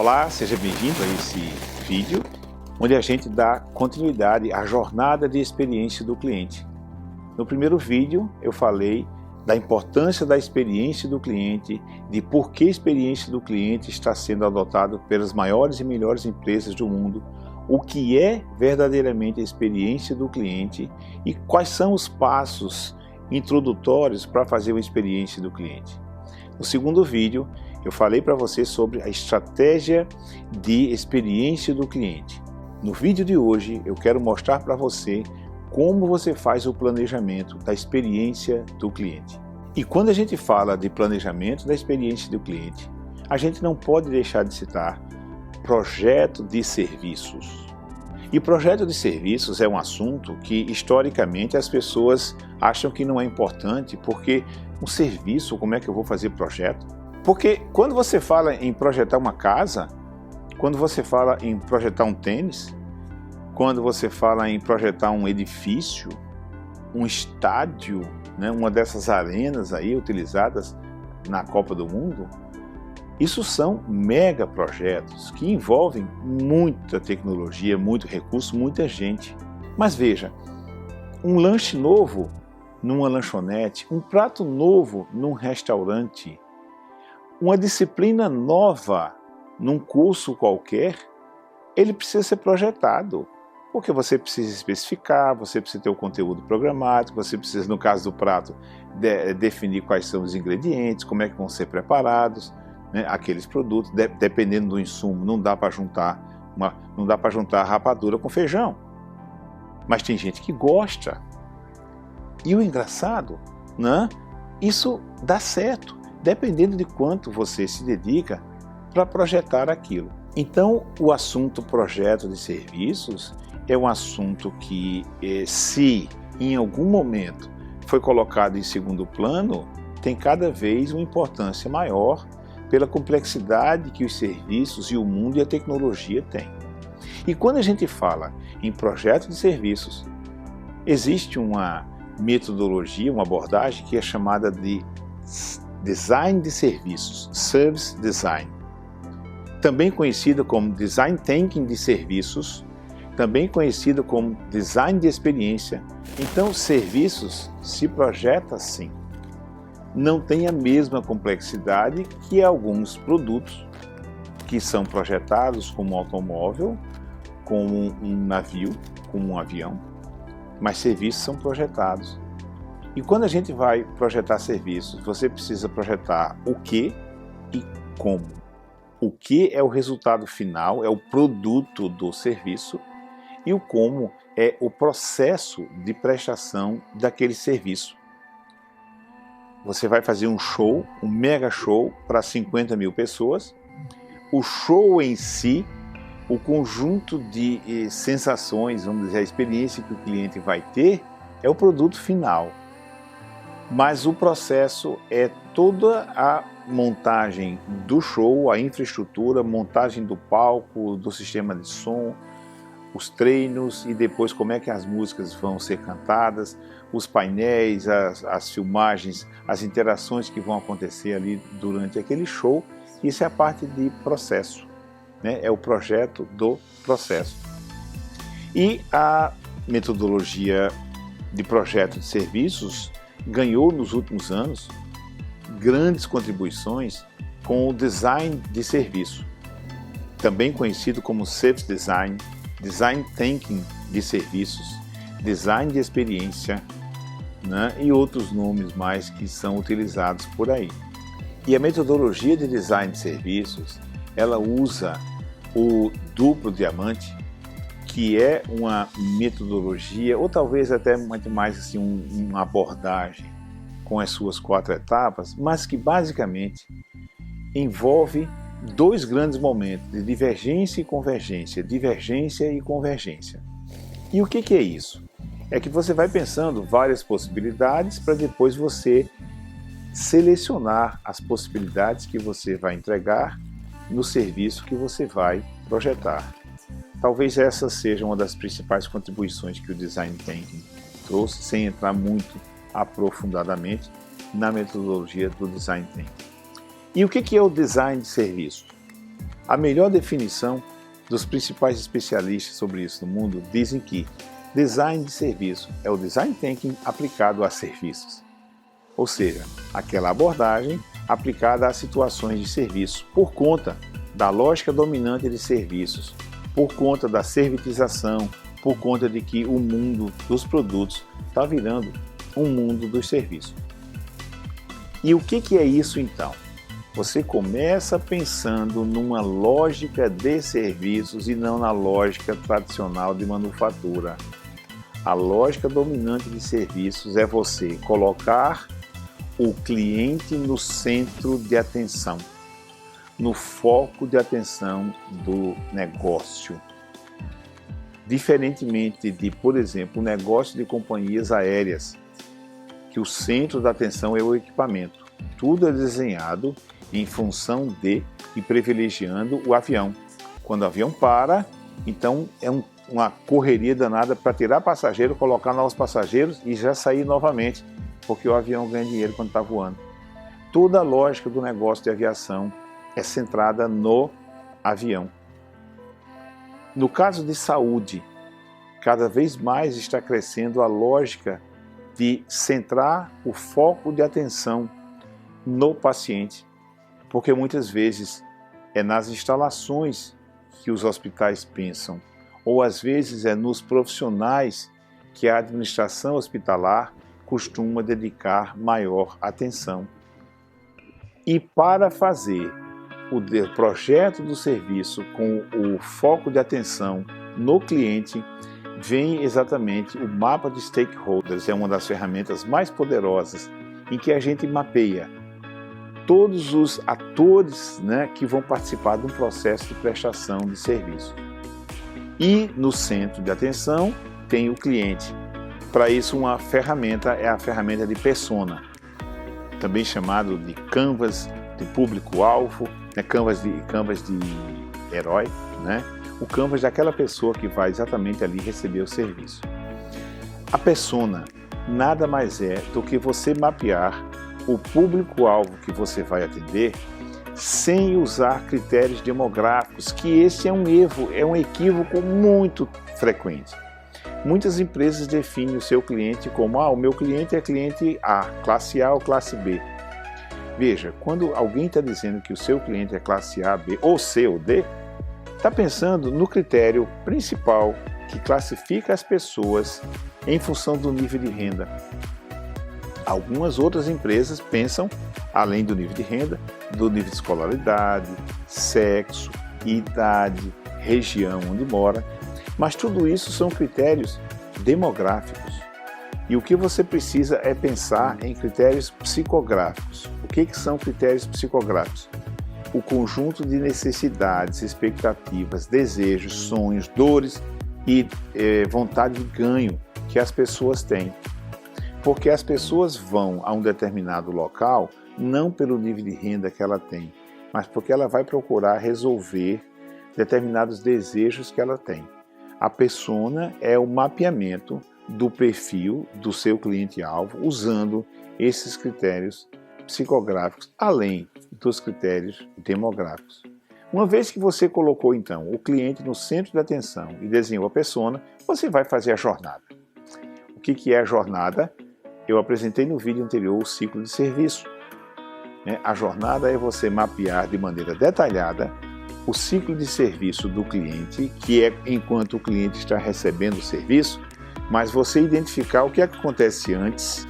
Olá, seja bem-vindo a esse vídeo, onde a gente dá continuidade à jornada de experiência do cliente. No primeiro vídeo, eu falei da importância da experiência do cliente, de por que a experiência do cliente está sendo adotada pelas maiores e melhores empresas do mundo, o que é verdadeiramente a experiência do cliente e quais são os passos introdutórios para fazer uma experiência do cliente. No segundo vídeo, eu falei para você sobre a estratégia de experiência do cliente. No vídeo de hoje, eu quero mostrar para você como você faz o planejamento da experiência do cliente. E quando a gente fala de planejamento da experiência do cliente, a gente não pode deixar de citar projeto de serviços. E projeto de serviços é um assunto que, historicamente, as pessoas acham que não é importante, porque um serviço, como é que eu vou fazer projeto? Porque quando você fala em projetar uma casa, quando você fala em projetar um tênis, quando você fala em projetar um edifício, um estádio, né, uma dessas arenas aí utilizadas na Copa do Mundo, isso são mega projetos que envolvem muita tecnologia, muito recurso, muita gente. Mas veja, um lanche novo numa lanchonete, um prato novo num restaurante, uma disciplina nova num curso qualquer, ele precisa ser projetado. Porque você precisa especificar, você precisa ter o conteúdo programático, você precisa, no caso do prato, definir quais são os ingredientes, como é que vão ser preparados, né, aqueles produtos, dependendo do insumo, não dá para juntar rapadura com feijão. Mas tem gente que gosta. E o engraçado, né, isso dá certo, dependendo de quanto você se dedica para projetar aquilo. Então, o assunto projeto de serviços é um assunto que, se em algum momento foi colocado em segundo plano, tem cada vez uma importância maior pela complexidade que os serviços e o mundo e a tecnologia têm. E quando a gente fala em projeto de serviços, existe uma metodologia, uma abordagem que é chamada de design de serviços, service design, também conhecida como design thinking de serviços, também conhecida como design de experiência. Então, serviços se projeta assim. Não tem a mesma complexidade que alguns produtos que são projetados como um automóvel, como um navio, como um avião, mas serviços são projetados. E quando a gente vai projetar serviços, você precisa projetar o que e como. O que é o resultado final, é o produto do serviço, e o como é o processo de prestação daquele serviço. Você vai fazer um show, um mega show para 50 mil pessoas. O show em si, o conjunto de sensações, vamos dizer, a experiência que o cliente vai ter, é o produto final. Mas o processo é toda a montagem do show, a infraestrutura, montagem do palco, do sistema de som, os treinos e depois como é que as músicas vão ser cantadas, os painéis, as filmagens, as interações que vão acontecer ali durante aquele show. Isso é a parte de processo, né? É o projeto do processo. E a metodologia de projeto de serviços ganhou nos últimos anos grandes contribuições com o design de serviço, também conhecido como service design, design thinking de serviços, design de experiência, né, e outros nomes mais que são utilizados por aí. E a metodologia de design de serviços, ela usa o duplo diamante, que é uma metodologia, ou talvez até muito mais assim, uma abordagem com as suas 4 etapas, mas que basicamente envolve 2 grandes momentos de divergência e convergência, divergência e convergência. E o que é isso? É que você vai pensando várias possibilidades para depois você selecionar as possibilidades que você vai entregar no serviço que você vai projetar. Talvez essa seja uma das principais contribuições que o Design Thinking trouxe, sem entrar muito aprofundadamente na metodologia do Design Thinking. E o que é o design de serviço? A melhor definição dos principais especialistas sobre isso no mundo dizem que design de serviço é o design thinking aplicado a serviços. Ou seja, aquela abordagem aplicada a situações de serviço por conta da lógica dominante de serviços, por conta da servitização, por conta de que o mundo dos produtos está virando um mundo dos serviços. E o que é isso então? Você começa pensando numa lógica de serviços e não na lógica tradicional de manufatura. A lógica dominante de serviços é você colocar o cliente no centro de atenção, no foco de atenção do negócio. Diferentemente de, por exemplo, o negócio de companhias aéreas, que o centro da atenção é o equipamento. Tudo é desenhado em função de e privilegiando o avião. Quando o avião para, então é uma correria danada para tirar passageiro, colocar novos passageiros e já sair novamente, porque o avião ganha dinheiro quando está voando. Toda a lógica do negócio de aviação é centrada no avião. No caso de saúde, cada vez mais está crescendo a lógica de centrar o foco de atenção no paciente, porque muitas vezes é nas instalações que os hospitais pensam, ou às vezes é nos profissionais que a administração hospitalar costuma dedicar maior atenção. E para fazer o projeto do serviço com o foco de atenção no cliente, vem exatamente o mapa de stakeholders, é uma das ferramentas mais poderosas em que a gente mapeia todos os atores, que vão participar de um processo de prestação de serviço. E no centro de atenção tem o cliente. Para isso, uma ferramenta é a ferramenta de persona, também chamado de canvas de público-alvo, canvas de herói, o canvas daquela pessoa que vai exatamente ali receber o serviço. A persona nada mais é do que você mapear o público-alvo que você vai atender sem usar critérios demográficos, que esse é um equívoco muito frequente. Muitas empresas definem o seu cliente como o meu cliente é cliente A, classe A ou classe B. Veja, quando alguém está dizendo que o seu cliente é classe A, B ou C ou D, está pensando no critério principal que classifica as pessoas em função do nível de renda. Algumas outras empresas pensam, além do nível de renda, do nível de escolaridade, sexo, idade, região onde mora, mas tudo isso são critérios demográficos. E o que você precisa é pensar em critérios psicográficos. O que são critérios psicográficos? O conjunto de necessidades, expectativas, desejos, sonhos, dores e vontade de ganho que as pessoas têm. Porque as pessoas vão a um determinado local não pelo nível de renda que ela tem, mas porque ela vai procurar resolver determinados desejos que ela tem. A persona é o mapeamento do perfil do seu cliente-alvo usando esses critérios psicográficos, além dos critérios demográficos. Uma vez que você colocou, então, o cliente no centro da atenção e desenhou a persona, você vai fazer a jornada. O que é a jornada? Eu apresentei no vídeo anterior o ciclo de serviço. A jornada é você mapear de maneira detalhada o ciclo de serviço do cliente, que é enquanto o cliente está recebendo o serviço, mas você identificar o que acontece antes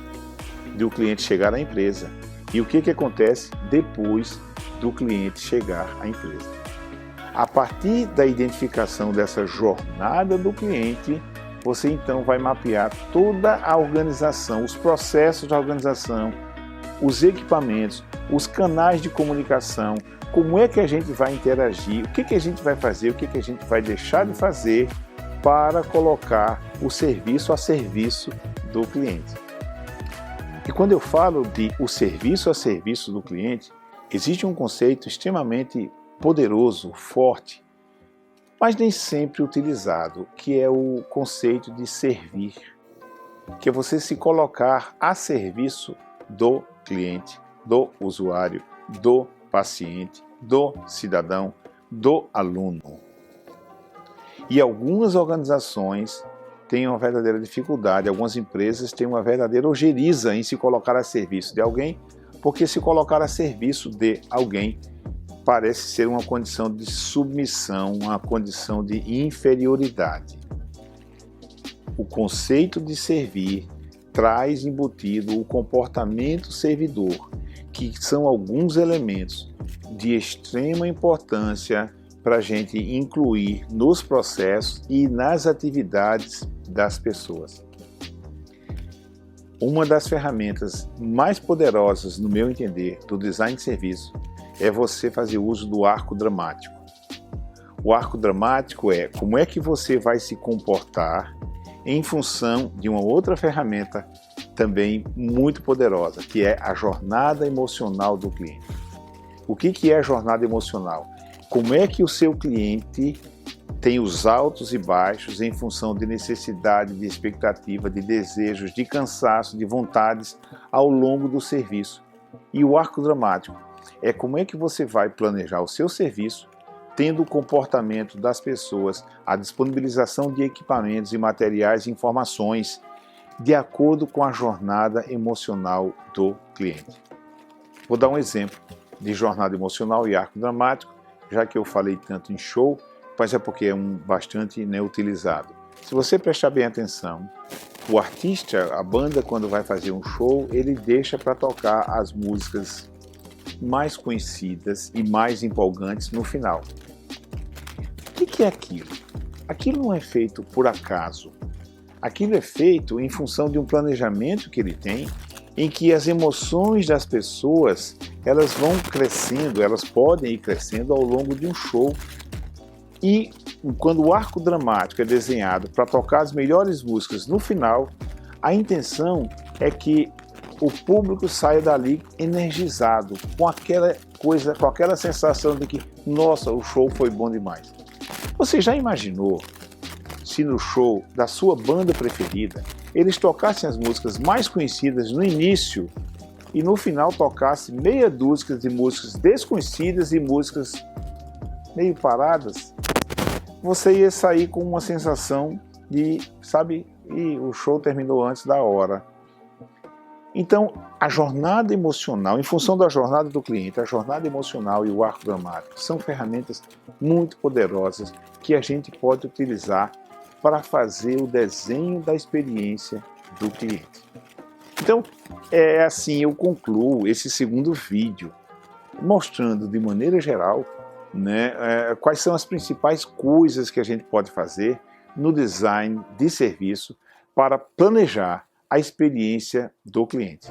do cliente chegar à empresa e o que acontece depois do cliente chegar à empresa. A partir da identificação dessa jornada do cliente, você então vai mapear toda a organização, os processos da organização, os equipamentos, os canais de comunicação, como é que a gente vai interagir, o que a gente vai fazer, o que a gente vai deixar de fazer para colocar o serviço a serviço do cliente. E quando eu falo de o serviço a serviço do cliente, existe um conceito extremamente poderoso, forte, mas nem sempre utilizado, que é o conceito de servir, que é você se colocar a serviço do cliente, do usuário, do paciente, do cidadão, do aluno. E algumas organizações têm uma verdadeira dificuldade, algumas empresas têm uma verdadeira ojeriza em se colocar a serviço de alguém, porque se colocar a serviço de alguém parece ser uma condição de submissão, uma condição de inferioridade. O conceito de servir traz embutido o comportamento servidor, que são alguns elementos de extrema importância para a gente incluir nos processos e nas atividades das pessoas. Uma das ferramentas mais poderosas, no meu entender, do design de serviço é você fazer uso do arco dramático. O arco dramático é como é que você vai se comportar em função de uma outra ferramenta também muito poderosa, que é a jornada emocional do cliente. O que é a jornada emocional? Como é que o seu cliente tem os altos e baixos em função de necessidade, de expectativa, de desejos, de cansaço, de vontades ao longo do serviço. E o arco dramático é como é que você vai planejar o seu serviço, tendo o comportamento das pessoas, a disponibilização de equipamentos e materiais e informações de acordo com a jornada emocional do cliente. Vou dar um exemplo de jornada emocional e arco dramático, já que eu falei tanto em show, mas é porque é bastante utilizado. Se você prestar bem atenção, o artista, a banda, quando vai fazer um show, ele deixa para tocar as músicas mais conhecidas e mais empolgantes no final. O que é aquilo? Aquilo não é feito por acaso. Aquilo é feito em função de um planejamento que ele tem, em que as emoções das pessoas elas vão crescendo, elas podem ir crescendo ao longo de um show. E quando o arco dramático é desenhado para tocar as melhores músicas no final, a intenção é que o público saia dali energizado, com aquela coisa, com aquela sensação de que, nossa, o show foi bom demais. Você já imaginou se no show da sua banda preferida eles tocassem as músicas mais conhecidas no início e no final tocassem meia dúzia de músicas desconhecidas e músicas meio paradas? Você ia sair com uma sensação de, sabe, o show terminou antes da hora. Então, a jornada emocional, em função da jornada do cliente, a jornada emocional e o arco dramático são ferramentas muito poderosas que a gente pode utilizar para fazer o desenho da experiência do cliente. Então, assim eu concluo esse segundo vídeo, mostrando de maneira geral quais são as principais coisas que a gente pode fazer no design de serviço para planejar a experiência do cliente.